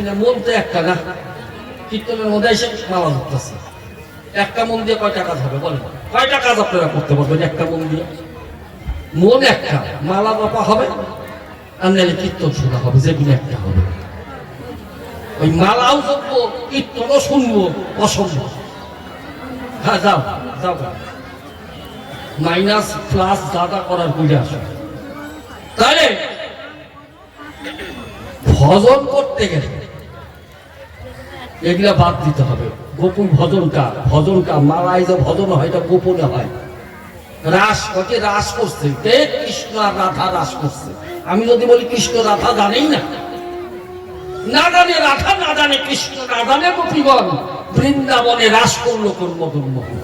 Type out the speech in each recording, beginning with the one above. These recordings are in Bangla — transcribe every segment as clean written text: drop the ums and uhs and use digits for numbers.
না, মন তো একটা না। কীর্তনের মধ্যে এসে মালা ধরতেছে, একটা মন দিয়ে কয়টা কাজ হবে বলেন? কয়টা কাজ আপনারা করতে পারবেন একটা মন দিয়ে? মন একটা, মালা জপা হবে আর নাহলে কীর্তন শোনা হবে, যেগুলো একটা হবে। ওই মালাও জপবো, কীর্তনও শুনবো, অসম্ভব। হ্যাঁ যাও যাও, মাইনাস প্লাস দাদা করার বুঝে আসো। তাহলে ভজন করতে গেলে এগুলা বাদ দিতে হবে। গোপন ভজনটা মালায় যে ভজন হয় এটা গোপনে হয়। রাস ওকে রাস করছে, কৃষ্ণ আর রাধা রাস করছে। আমি যদি বলি কৃষ্ণ রাধা জানেই না, না জানে রাধা, না জানে কৃষ্ণ, না জানে গোপীগণ বৃন্দাবনে রাস করলো কোন মদন মোহন।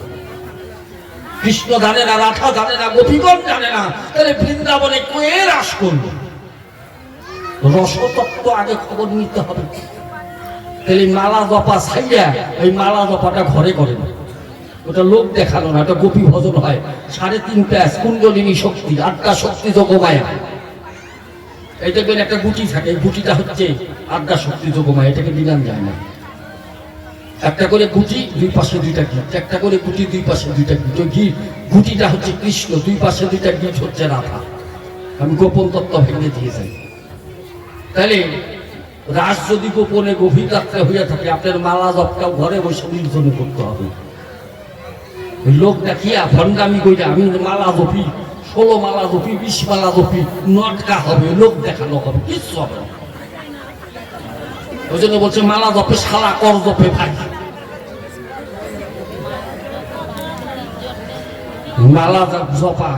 কৃষ্ণ জানে না, রাধা জানে না, গোপীগণ জানে না, তাহলে বৃন্দাবনে কে রাস করলো? রসতত্ত্ব আগে খবর নিতে হবে। তাহলে মালা জপা ছাইয়া ওই মালা জপাটা ঘরে করে না, ওটা লোক দেখানো না, ওটা গোপী ভজন হয়। 3.5 প্যাস কুণ্ডলিনী শক্তি, 8টা শক্তি যোগমায়া। এই দেখবেন একটা গুটি থাকে, এই গুটিটা হচ্ছে 8টা শক্তি যোগমায়া, এটাকে দিলাম যায় না। একটা করে গুটি, দুই পাশে 2টা গীত, একটা করে গুটি, দুই পাশে 2টা গীত। ওই গীত গুটিটা হচ্ছে কৃষ্ণ, দুই পাশে 2টা গীত হচ্ছে রাধা। আমি গোপন তত্ত্ব ভেঙে দিয়ে যাই। তাহলে রাস যদি গোপনে গভীর রাত্রে হইয়া থাকে, আপনার মালা জপটাও ঘরে বসে নির্জনে করতে হবে। লোক দেখিয়া ভণ্ডামি কইরা আমি মালা জপি, 16 মালা জপি, 20 মালা জপি, নটকা হবে, লোক দেখানো হবে, কিচ্ছু হবে না। ওই জন্য বলছে মালা জপে শালা কর জপে ভাই। মালা জপা,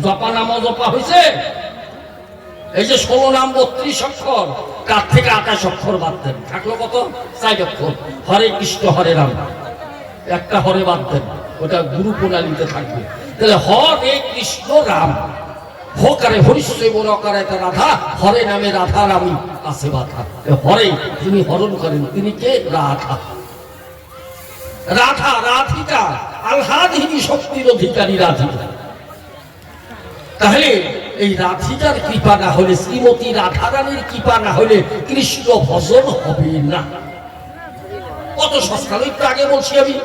জপা নামও জপা হয়েছে। এই যে 16 নাম 32 অক্ষর, তার থেকে 28 অক্ষর বাদ দেন, থাকলো কত? 4 অক্ষর। হরে কৃষ্ণ হরে রাম, একটা হরে বাদ দেন, ওটা গুরু প্রণালীতে থাকবে। তাহলে হরে কৃষ্ণ রাম, হকারে হরিশ্চয় বলকারে রাধা, হরে নামে রাধা রামী আছে বাধা। হরে যিনি হরণ করেন তিনি কে? রাধা। রাধা রাধিকা, আহ্লাদিনী শক্তির অধিকারী রাধিকা। তাহলে এই রাধিকার কৃপা না হলে, শ্রীমতী রাধারানীর কৃপা না হলে কৃষ্ণ ভজন হবে না। কত সস্তা। একটু আগে বলছি আমি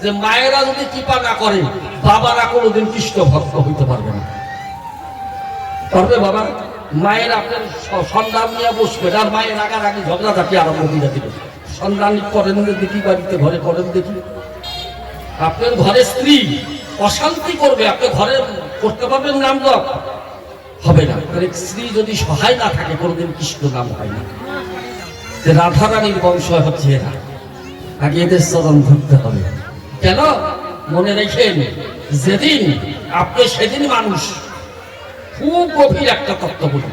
যে মায়েরা যদি কৃপা না করে, বাবারা কোনোদিন কৃষ্ণ ভক্ত হইতে পারবে না। পারবে বাবা? মায়ের আপনার সন্ধান নিয়ে বসবে, আর মায়ের রাগারাগি ঝগড়া থাকে আরম্ভ করে দিবে। সন্ধান করেন দেখি, বাড়িতে ঘরে করেন দেখি। আপনার ঘরে স্ত্রী অশান্তি করবে, আপনি ঘরে করতে পারবেন নাম জপ? হবে না। স্ত্রী যদি সহায় না থাকে কোনোদিন কৃষ্ণ নাম হয় না। রাধারানীর বংশ হচ্ছে এরা, আগে এদের চরণ ধরতে হবে। কেন? মনে রেখেন, যেদিন আপনি সেদিন মানুষ, খুব গভীর একটা তত্ত্ব বলি,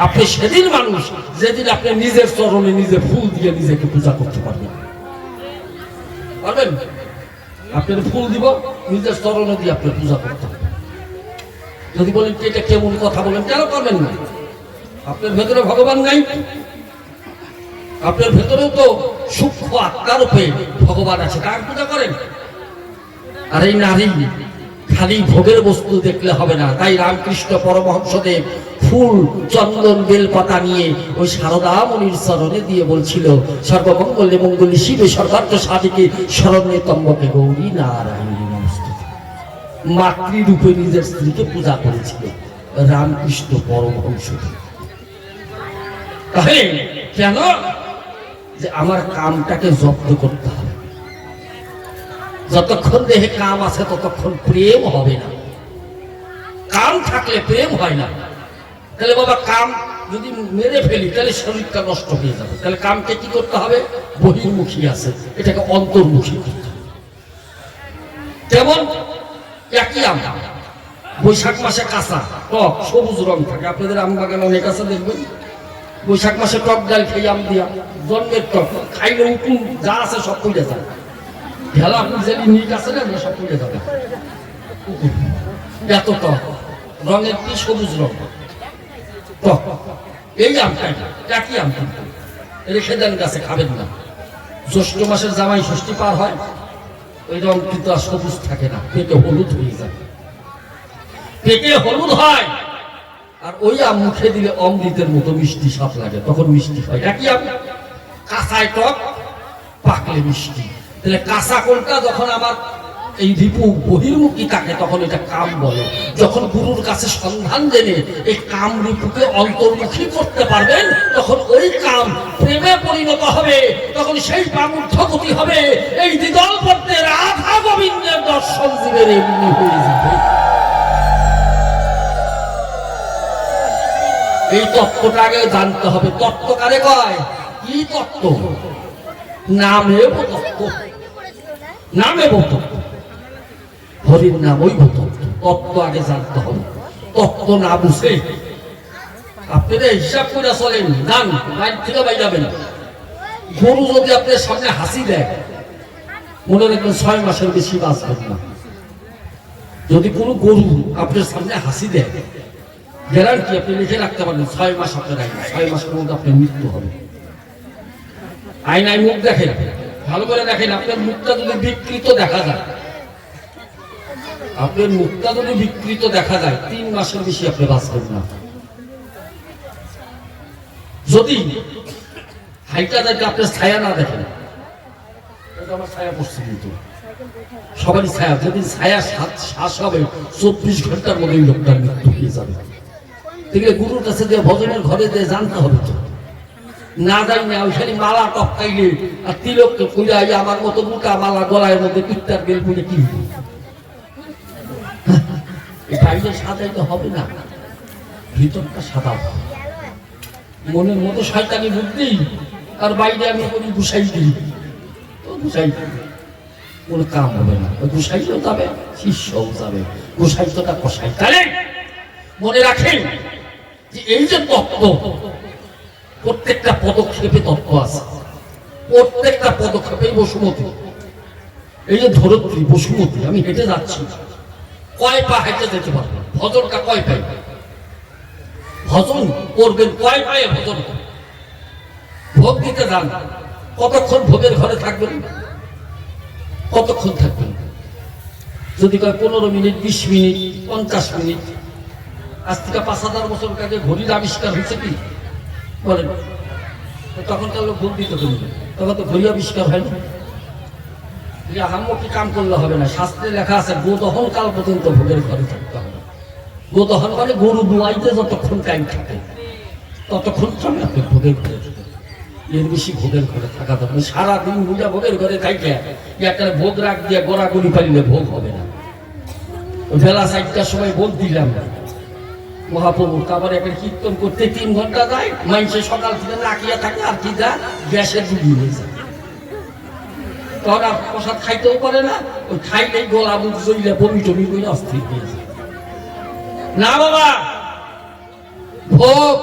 আপনি সেদিন মানুষ যেদিন আপনি নিজের চরণে নিজে ফুল দিয়ে নিজেকে পূজা করতে পারবেন। পারবেন? আপনার ফুল দিব, নিজের চরণে দিয়ে আপনি পূজা করতে হবে। যদি বলেন এটা কেমন কথা বলেন, কেন পারবেন না? আপনার ভেতরে ভগবান নাই? আপনার ভেতরেও তো সূক্ষ্ম আত্মারূপে ভগবান আছে, কার পূজা করেন? আর এই নারী খালি ভোগের বস্তু দেখলে হবে না। তাই রামকৃষ্ণ পরমহংসদেব ফুল, চন্দন, বেলপাতা নিয়ে ওই শারদা মুনির চরণে দিয়ে বলছিল, সর্বমঙ্গলে মঙ্গলে শিবে সর্বার্থ সাধিকে শরণ্যে ত্র্যম্বকে গৌরী নারায়ণী নমস্তুতে। মাতৃরূপে নিজের স্ত্রীকে পূজা করেছিল রামকৃষ্ণ পরমহংসদেব। তাহলে কেন? যে আমার কামটাকে জব্দ করতে হবে। যতক্ষণ দেহে কাম আছে ততক্ষণ প্রেম হবে না। কাম থাকলে প্রেম হয় না। তাহলে বাবা কাম যদি মেরে ফেলি তাহলে শরীরটা নষ্ট হয়ে যাবে। তাহলে কামকে কি করতে হবে? বহির্মুখী আছে, এটাকে অন্তর্মুখী করতে হবে। যেমন একই আম, বৈশাখ মাসে কাঁচা টক সবুজ রং থাকে। আপনাদের আম বাগান অনেক আছে, দেখবেন বৈশাখ মাসে টক ডাল খেয়ে আম দিয়া, জন্মের টক খাইলে উকুন যা আছে সব পড়ে যায়। ঢেলা আপনি যদি নিট আছে না, সব পড়ে যাবে। এত টক রঙের কি সবুজ রং টক। এই আমটা একই আম, রেখে দেন গাছে, খাবেন না। জ্যৈষ্ঠ মাসের জামাই ষষ্ঠী পার হয়, ওই রং কিন্তু আর সবুজ থাকে না, পেটে হলুদ হয়ে যায়। পেটে হলুদ হয়, আর ওই আম মুখে দিলে অমৃতের মতো মিষ্টি স্বাদ লাগে, তখন মিষ্টি হয়। একই আম। কাঁচায় টক, পাকলে মিষ্টি। তাহলে কাঁচা কোনটা? যখন আমার এই রিপু বহির্মুখী থাকে তখন এটা কাম বলে। যখন গুরুর কাছে সন্ধান জেনে এই কাম রিপুকে অন্তর্মুখী করতে পারবেন তখন ওই কাম প্রেমে পরিণত হবে, তখন সেই কাম ঊর্ধ্বগতি হবে। এই দ্বিদল পদ্মে রাধা গোবিন্দের দর্শন জীবের এমনি হয়ে যাবে। এই তত্ত্বটা আগে জানতে হবে। তত্ত্ব কারে কয়? কি তত্ত্ব? নামেব তত্ত্ব, নামেব তত্ত্ব, হরির নাম ওই তত্ত্ব। তত্ত্ব আগে জানতে হবে। তত্ত্ব না বুঝে আপনারা হিসাব করে চলেন, যান বাইর থেকে বাই যাবেন। গরু যদি আপনার সামনে হাসি দেয়, মনে রাখবেন 6 মাসের বেশি বাঁচবেন না। যদি কোনো গরু আপনার সামনে হাসি দেয়, গ্যারান্টি আপনি লিখে রাখতে পারবেন 6 মাস আপনার আইন, 6 মাসের মধ্যে আপনার মৃত্যু হবে। আয়নায় মুখ দেখেন, ভালো করে দেখেন। আপনার মুখটা যদি বিকৃত দেখা যায়, আপনার মুখটা যদি বিকৃত দেখা যায় 3 মাসের বেশি আপনি বাঁচবেন না। যদি হাইটা দেখে আপনার ছায়া না দেখেন, আমার ছায়া পড়ছে কিন্তু সবারই ছায়া, যদি ছায়া শ্বাস হবে 24 ঘন্টার মধ্যে লোকটার মৃত্যু হয়ে যাবে। ঠিক আছে, গুরুর কাছে যে ভজনের ঘরে যে জানতে হবে তো, না যাই না ওইখানে মালা টপকাইলে আর তিলককে কইরা আমার মতো মোটা মালা গলায় মধ্যে পিত্তার বেল বলে কি বাইরে সাজাইতে হবে না, ভিতরটা সাদা। মনের মতো শয়তানি বুদ্ধি, আর বাইরে আমি করি গুছাই দিই, তো গুছাই দিই, কোনো কাম হবে না। গুছাইতেও যাবে, শিষ্যও যাবে, গুছাইতোটা কষাই। তাহলে মনে রাখেন যে এই যে তত্ত্ব, প্রত্যেকটা পদক্ষেপে তত্ত্ব আছে। প্রত্যেকটা পদক্ষেপে বসুমতী, এই যে ধরত্রী বসুমতী, আমি হেঁটে যাচ্ছি, কয় পা হেঁটে যেতে পারবো? ভজনটা কয় পাই? ভজন করবেন কয় পায়ে? ভজন ভোগ দিতে যান, কতক্ষণ ভোগের ঘরে থাকবেন? কতক্ষণ থাকবেন? যদি কয় 15 মিনিট, 20 মিনিট, 50 মিনিট। আজ থেকে 5000 বছর আগে ঘড়ির আবিষ্কার হয়েছে কি বলেন? তখন তো ভোগ দিতে করবে, তখন তো ঘড়ি আবিষ্কার হয় না। হাম্মকি কাম করলে হবে না। শাস্ত্রে লেখা আছে গোদহন কাল পর্যন্ত ভোগের ঘরে থাকতে হবে। গোদহন মানে গরু দুয়াইতে যতক্ষণ টাইম থাকে ততক্ষণ সময় আপনি ভোগের ঘরে থাকবেন। এর বেশি ভোগের ঘরে থাকা যাবে। সারাদিন বুঝা ভোগের ঘরে থাকবে, একটা ভোগ রাখ দিয়ে গোড়াগুড়ি পারিলে ভোগ হবে না। বেলা 4টার সময় ভোগ দিলাম মহাপ্রভু, তারপরে একটা কীর্তন করতে 3 ঘন্টা যায়, মানুষের সকাল থেকে নাকিয়া থাকে, আর কি যা গ্যাসে ডুবি হয়ে যায়। তখন আর প্রসাদ খাইতেও পারে না, ওই খাইলেই গলা মুখ জ্বলে বমি টমি করে অস্থির হয়ে যায়। না বাবা, ভোগ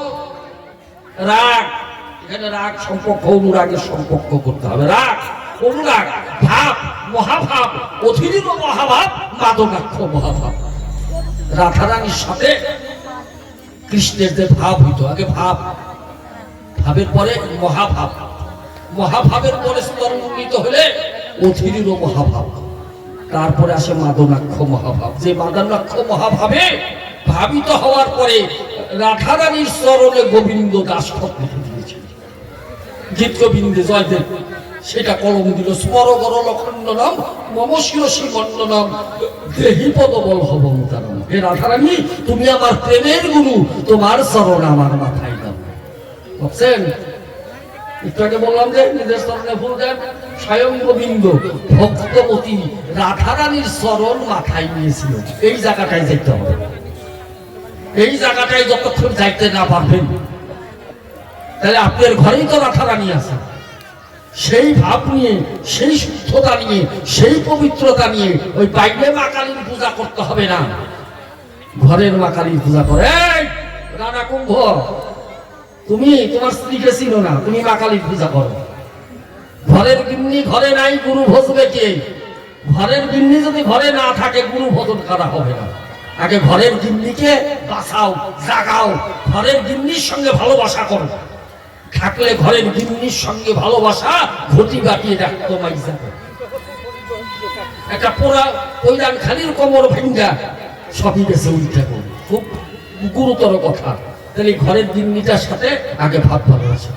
রাগ, এখানে রাগ সম্পর্ক অনুরাগের সম্পর্ক করতে হবে। রাগ অনুরাগ ভাব, মহাভাব, অধীর মহাভাব, মাদকাক্ষ মহাভাব। রাধারানীর সাথে কৃষ্ণের যে ভাব হইতো, আগে ভাব, ভাবের পরে মহাভাব, মহাভাবের পরে স্তর উন্নীত হলে অধীর মহাভাব, তারপরে আসে মাদনাক্ষ মহাভাব। যে মাদনাক্ষ মহাভাবে ভাবিত হওয়ার পরে রাধারানীর চরণে গোবিন্দ দাস লিখে দিয়েছিল, গীত গোবিন্দে জয়দেব সেটা কলম দিল। স্মর গরল খণ্ডনম মম শিরসি মণ্ডনম দেহি পদবল হব মুতারম। হে রাধারানী, তুমি আমার প্রেমের গুরু, তোমার চরণ আমার মাথায় দাও। বুঝছেন? একটু আগে বললাম যে নিজের চরণে ফুল দেন, স্বয়ং গোবিন্দ ভক্তবতী রাধারানীর চরণ মাথায় নিয়েছিল। এই জায়গাটায় যেতে হবে। এই জায়গাটায় যতক্ষণ যাইতে না পারবেন, তাহলে আপনার ঘরেই তো রাধারানী আছে। সেই ভাব নিয়ে, সেই শুদ্ধতা নিয়ে, সেই পবিত্রতা নিয়ে ওই বাইরে মা কালীর পূজা করতে হবে না, ঘরের মা কালীর পূজা করে। রানা কুম্ভ, তুমি তোমার স্ত্রীকে চিনো না, তুমি মা কালীর পূজা করো। ঘরের গিন্নি ঘরে নাই, গুরু ভজবে কে? ঘরের গিন্নি যদি ঘরে না থাকে, গুরু ভজন করা হবে না। আগে ঘরের গিন্নিকে বাঁচাও, জাগাও, ঘরের গিন্নির সঙ্গে ভালোবাসা করো। থাকলে ঘরের গিন্নির সঙ্গে ভালোবাসা ঘটি বাটিয়ে রাখতো মাইজা। একটা পোড়া পৈরান খালির কোমর ভেঙ্গা সবই গেছে উল্টে। খুব গুরুতর কথা। তাহলে ঘরের গিন্নিটার সাথে আগে ভাব ভালোবাসা।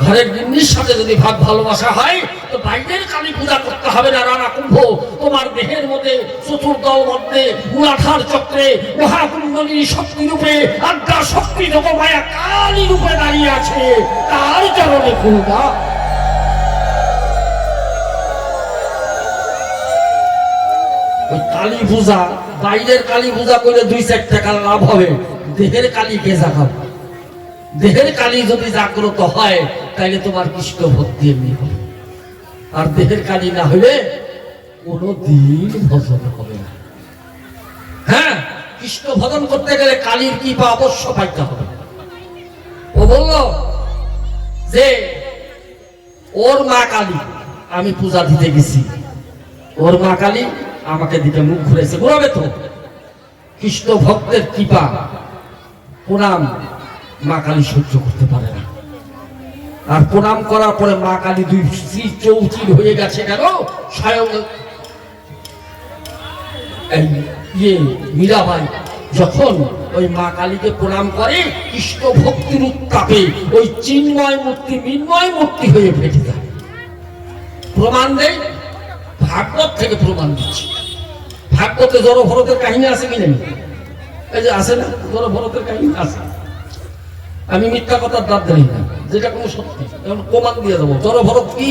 ঘরের গিন্নির সাথে যদি ভাগ ভালোবাসা হয় তো বাইরের কালী পূজা করতে হবে না। রানা কুম্ভ, তোমার দেহের মধ্যে চতুর্দল মধ্যে মূলাধার চক্রে মহাকুণ্ডলী শক্তি রূপে আজ্ঞা শক্তি যোগমায়া কালী রূপে দাঁড়িয়ে আছে, তার চরণে ফুল দাও। ওই কালী পূজা, বাইরের কালী পূজা করলে 2-4 টাকা লাভ হবে, দেহের কালী কে জাগাবে? দেহের কালী যদি জাগ্রত হয় তাহলে তোমার কৃষ্ণ ভক্তি এমনি হবে, আর দেহের কালী না হলে কোনদিন ভজন হবে না। হ্যাঁ, কৃষ্ণ ভজন করতে গেলে কালীর কৃপা অবশ্য পাইতে হবে। ও বলল যে ওর মা কালী, আমি পূজা দিতে গেছি, ওর মা কালী আমাকে দিকে মুখ ঘুরেছে, ঘুরাবে তো। কৃষ্ণ ভক্তের কৃপা প্রণাম মা কালী সহ্য করতে পারে না। আর প্রণাম করার পরে মা কালী 2 শ্রী চৌচির হয়ে গেছে। কেন? স্বয়ং মীরাবাই যখন ওই মা কালীকে প্রণাম করে, কৃষ্ণ ভক্তির উত্তাপে ওই চিন্ময় মূর্তি মিন্ময় মূর্তি হয়ে ফেটে যায়। প্রমাণ দেয়, ভাগবত থেকে প্রমাণ দিচ্ছে। ভাগবতে জড় ভরতের কাহিনী আছে কি নেই? এই যে আছে না, জড় ভরতের কাহিনী আছে। আমি মিথ্যা কথার দাঁত দেই না, যেটা কোনো সত্যি, এখন প্রমাণ দিয়ে দেবো। জড় ভরত কি?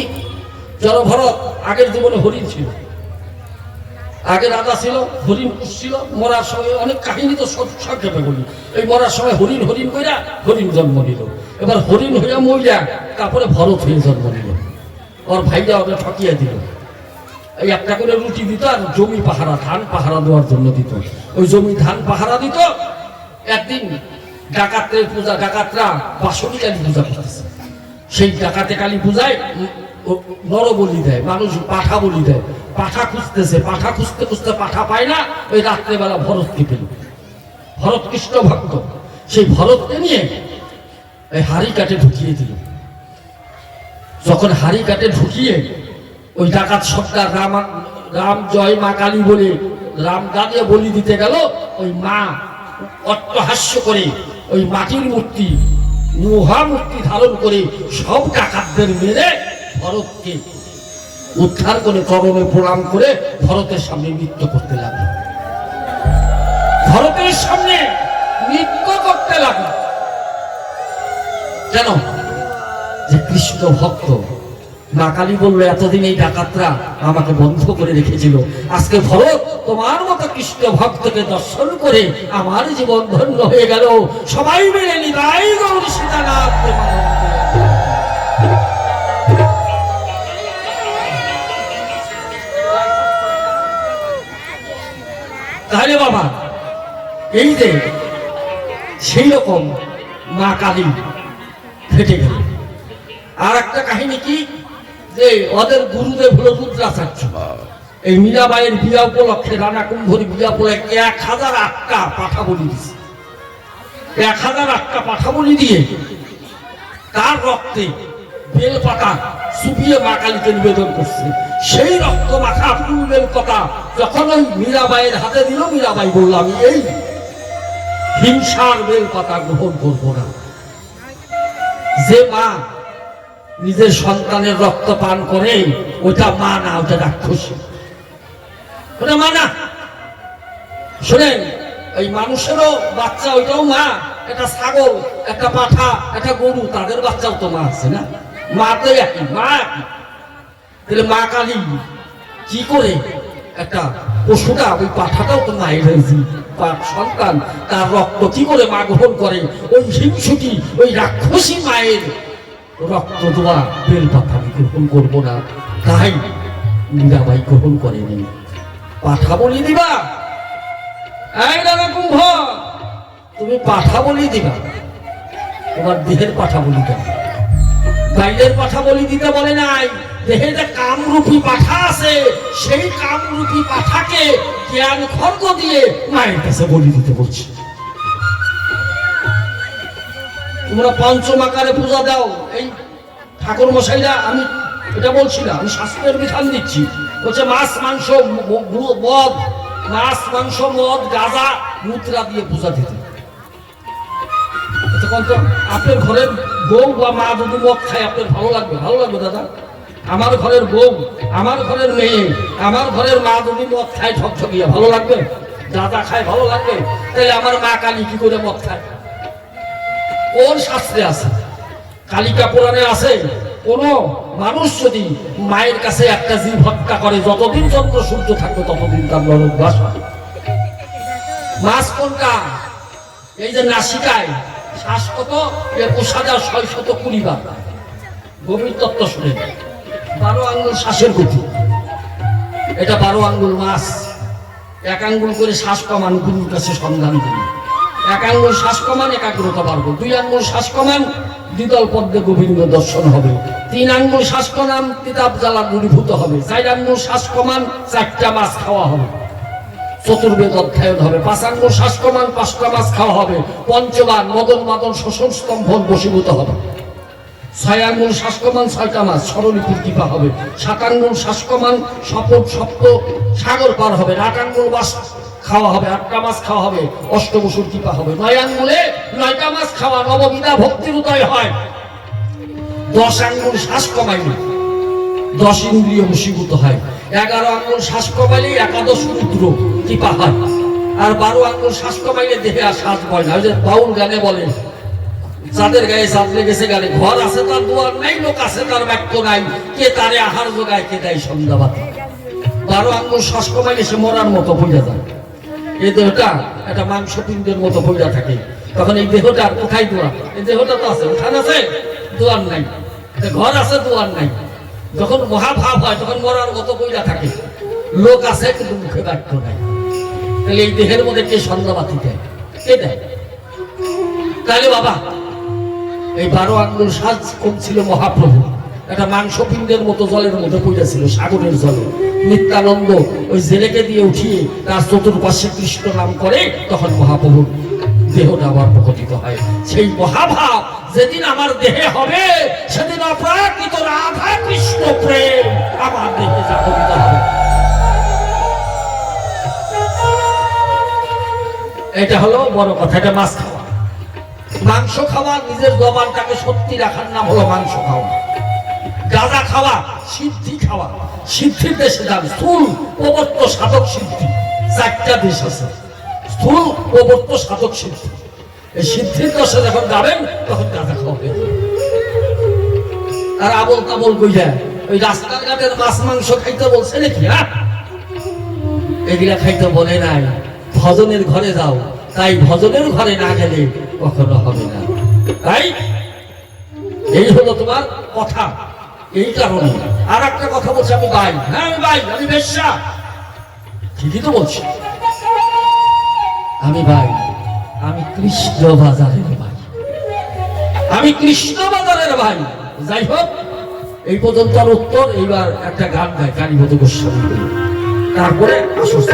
জড় ভরত আগের জীবনে হরিণ ছিল, আগে রাজা ছিল, হরিণ পুষছিল। মরার সময় অনেক কাহিনী তো সংক্ষেপে বলি। এই মরার সময় হরিণ হরিণ কইরা হরিণ জন্ম নিল। এবার হরিণ হইয়া মইলা তারপরে ভরত হয়ে জন্ম নিল। ওর ভাইরা ওকে ঠকিয়ে দিল। এই একটা করে রুটি দিত আর জমি পাহারা, ধান পাহারা দেওয়ার জন্য দিত। ওই জমি ধান পাহারা দিত। একদিন ডাকাতের পূজা, ডাকাতরা বাসন্তী কালী পূজা করতেছে। সেই ডাকাতে কালী পূজায় নর বলি দেয়, মানুষ পাঠা বলি দেয়। পাঠা খুঁজতেছে, পাঠা খুঁজতে খুঁজতে পাঠা পায় না। ওই রাত্রেবেলা ভরতকে পেল। ভরত কৃষ্ণ ভক্ত, সেই ভরতকে নিয়ে এই হাড়ি কাটে ঢুকিয়ে দিল। যখন হাড়ি কাটে ঢুকিয়ে ওই ডাকাত সর্দার রাম জয় মা কালী বলে রাম দাঁড়িয়ে বলি দিতে গেল, ওই মা অট্টহাস্য করে ওই মাটির মূর্তি, মহামূর্তি ধারণ করে সব ডাকাতদের মেরে ভরতকে উদ্ধার করে চরণে প্রণাম করে ভরতের সামনে নৃত্য করতে লাগলো। ভরতের সামনে নৃত্য করতে লাগলো কেন? যে কৃষ্ণ ভক্ত। মা কালী বললো, এতদিন এই ডাকাতরা আমাকে বন্ধ করে রেখেছিল, আজকে ভরত তোমার মতো কৃষ্ণ ভক্তকে দর্শন করে আমার জীবন ধন্য হয়ে গেল। সবাই মিলে নিতাই গৌর সীতানাথ। তাহলে বাবা, এই যে সেই রকম মা কালী ফেটে গেল। আর একটা কাহিনী কি, যে ওদের গুরুদেব হলো রুদ্রাচার্য। এই মীরাবাইয়ের বিয়া উপলক্ষে, রানা কুম্ভর বিয়া উপলক্ষে 1008টা পাঠা বলি দিচ্ছে। 1008টা পাঠা বলি দিয়ে তার রক্তে বেলপাতা চুপিয়ে মা কালীকে নিবেদন করছে। সেই রক্ত মাখা ফুল বেলপাতা যখন ওই মীরাবাইয়ের হাতে দিল, মীরাবাই বলল, আমি এই হিংসার বেলপাতা গ্রহণ করবো না। যে মা নিজের সন্তানের রক্ত পান করে, ওটা মা না, ওটা রাক্ষসী, ওটা মা না। শোনেন, ওই মানুষেরও বাচ্চা ওইটাও মা। একটা ছাগল, একটা পাঠা, একটা গরু, তাদের বাচ্চাও তো মা আছে না? মা তো একই, মা একই। তাহলে মা কালী কি করে একটা পশুটা, ওই পাঠাটাও তো মায়ের সন্তান, তার রক্ত কি করে মা গ্রহণ করে? ওই হিংসুটি, ওই রাক্ষসী মায়ের রক্ত দেওয়া বেলপাতা আমি গ্রহণ করবো না। তাই মীরাবাই গ্রহণ করেনি। পাঠা বলি দিবা, এই রানা কুম্ভ, তুমি পাঠা বলি দিবা, তোমার দেহের পাঠা বলি দেবা, বাইরের পাঠা বলি দিতে বলে নাই। দেহে যে কামরূপী পাঠা আছে, সেই কামরূপী পাঠাকে জ্ঞান খর্গ দিয়ে মায়ের কাছে বলি দিতে বলছি। তোমরা পঞ্চম আকারে পূজা দাও। এই ঠাকুর মশাইরা, আমি এটা বলছি না, আমি শাস্ত্রের বিধান দিচ্ছি। বলছে মাছ মাংস মদ, মাছ মাংস মদ গাঁজা মুদ্রা দিয়ে পূজা দিতে। আপনার ঘরের বউ বা মা যদি মদ খায় আপনার ভালো লাগবে? ভালো লাগবে দাদা? আমার ঘরের বউ, আমার ঘরের মেয়ে, আমার ঘরের মা যদি মদ খায় ঠকঠকিয়া, ভালো লাগবে? দাদা খায়, ভালো লাগবে? তাহলে আমার মা কালী কি করে মদ খায়? কোন শাস্ত্রে আছে? কালিকা পুরাণে আছে কোন মানুষ যদি মায়ের কাছে একটা জীব হত্যা করে, যতদিন চন্দ্র সূর্য থাকবে ততদিন তার নরকবাস হয়। মাছ কোনটা? এই যে নাসিকায় শ্বাস কত? ২১,৬২০ বার। গভীর তত্ত্ব শুনে ১২ আঙ্গুল শ্বাসের গতি, এটা ১২ আঙ্গুল মাছ। ১ আঙ্গুল করে শ্বাস কমান, গুরুর কাছে সন্ধান দিন। ১ আঙ্গুল শ্বাস কমান, একাগ্রতা বাড়বে। ২ আঙ্গুল শ্বাস কমান, দ্বিদল পদ্মে গোবিন্দ দর্শন হবে। ৩ আঙ্গুল শ্বাস কমান, তিতাব জ্বালা দূরীভূত হবে। ৪ আঙ্গুল শ্বাস কমান, ৪টা মাছ খাওয়া হবে, চতুর্বেদ অধ্যয়ন হবে। ৫ আঙ্গুল শ্বাস কমান, ৫টা মাছ খাওয়া হবে। পঞ্চবার মদন মাদন শোষণ স্তম্ভন বশীভূত হবে। ৬ আঙ্গুল শ্বাস কমান, ৬টা মাছ স্মরণীপুর কৃপা হবে। ৭ আঙ্গুল শ্বাস কমান, শপথ সপ্ত সাগর পার হবে। ৮ আঙ্গুল বাস খাওয়া হবে, ৮টা মাছ খাওয়া হবে, অষ্টবসুর কৃপা হবে। ৯ আঙ্গুলে ৯টা মাছ খাওয়া, নববিধা ভক্তির উদয় হয়। ১০ আঙ্গুল শ্বাস কমাইলে ১০ ইন্দ্রিয় বশীভূত হয়। ১১ আঙ্গুল শ্বাস কমাইলে একাদশ রুদ্র কৃপা হয়। আর ১২ আঙ্গুল শ্বাস কমাইলে দেহে আর শ্বাস হয় না। ওই যে বাউল গানে বলে, যাদের গায়ে চাঁদ লেগেছে গানে, ঘর আছে তার দুয়ার নাই, লোক আছে তার বাক্য নাই, কে তারে আহার যোগায়, কে দেয় সন্ধ্যাবাতি। ১২ আঙ্গুল শ্বাস কমাইলে সে মরার মতো পড়ে যায়। এই দেহটা একটা মাংসপিণ্ডের মতো পড়ে থাকে। তখন এই দেহটার কোথায় দুয়ার? এই দেহটা তো আছে, উঠান আছে, দুয়ার নাই। ঘর আছে, দুয়ার নাই। যখন মহাভাব হয় তখন মরার মতো পড়ে থাকে, লোক আছে কিন্তু মুখে বাক্য নাই। তাহলে এই দেহের মধ্যে কে সন্ধ্যাবাতি দেয়? কে দেয়? তাহলে বাবা এই ১২ আঙ্গুল শ্বাস কম ছিল মহাপ্রভু, একটা মাংসপিণ্ডের মতো জলের মধ্যে পড়েছিল, সাগরের জলে। নিত্যানন্দ ওই জেলেকে দিয়ে উঠিয়ে তার চতুর্পাশে কৃষ্ণ নাম করে, তখন মহাপ্রভুর দেহটা আবার প্রকটিত হয়। সেই মহাভাব যেদিন আমার দেহে হবে, সেদিন অপ্রাকৃত রাধা কৃষ্ণ প্রেম আমার দেহে জাগরিত হবে। এটা হলো বড় কথা। এটা মাছ খাওয়া, মাংস খাওয়া, নিজের জবানটাকে সত্যি রাখার নাম হলো মাংস খাওয়া। গাঁজা খাওয়া, সিদ্ধি খাওয়া। সিদ্ধির দেশে যান, স্থূল প্রবর্ত সাধক সিদ্ধি, ৪টা দেশ আছে। স্থূল প্রবর্ত সাধক সিদ্ধি, এই সিদ্ধির দেশে যখন যাবেন তখন গাঁজা খাওয়া হবে। আর আবল তাবল কইয়া ওই রাস্তার ঘাটের মাছ মাংস খাইতে বলছে নাকি? হ্যাঁ, এগুলা খাইতে বলে নাই। ভজনের ঘরে যাও, তাই ভজনের ঘরে না গেলে কখনো হবে না। তাই এই হলো তোমার কথা। এই কারণে আর একটা কথা বলছি, আমি ভাই, হ্যাঁ আমি ভাই, আমি বেশ্যা, ঠিকই তো বলছি। আমি ভাই, আমি কৃষ্ণ বাজারের ভাই, আমি কৃষ্ণ বাজারের ভাই। যাই হোক, এই পর্যন্ত উত্তর। এইবার একটা গান গায় কালীপদ গোস্বামী, তারপরে আসস্ত।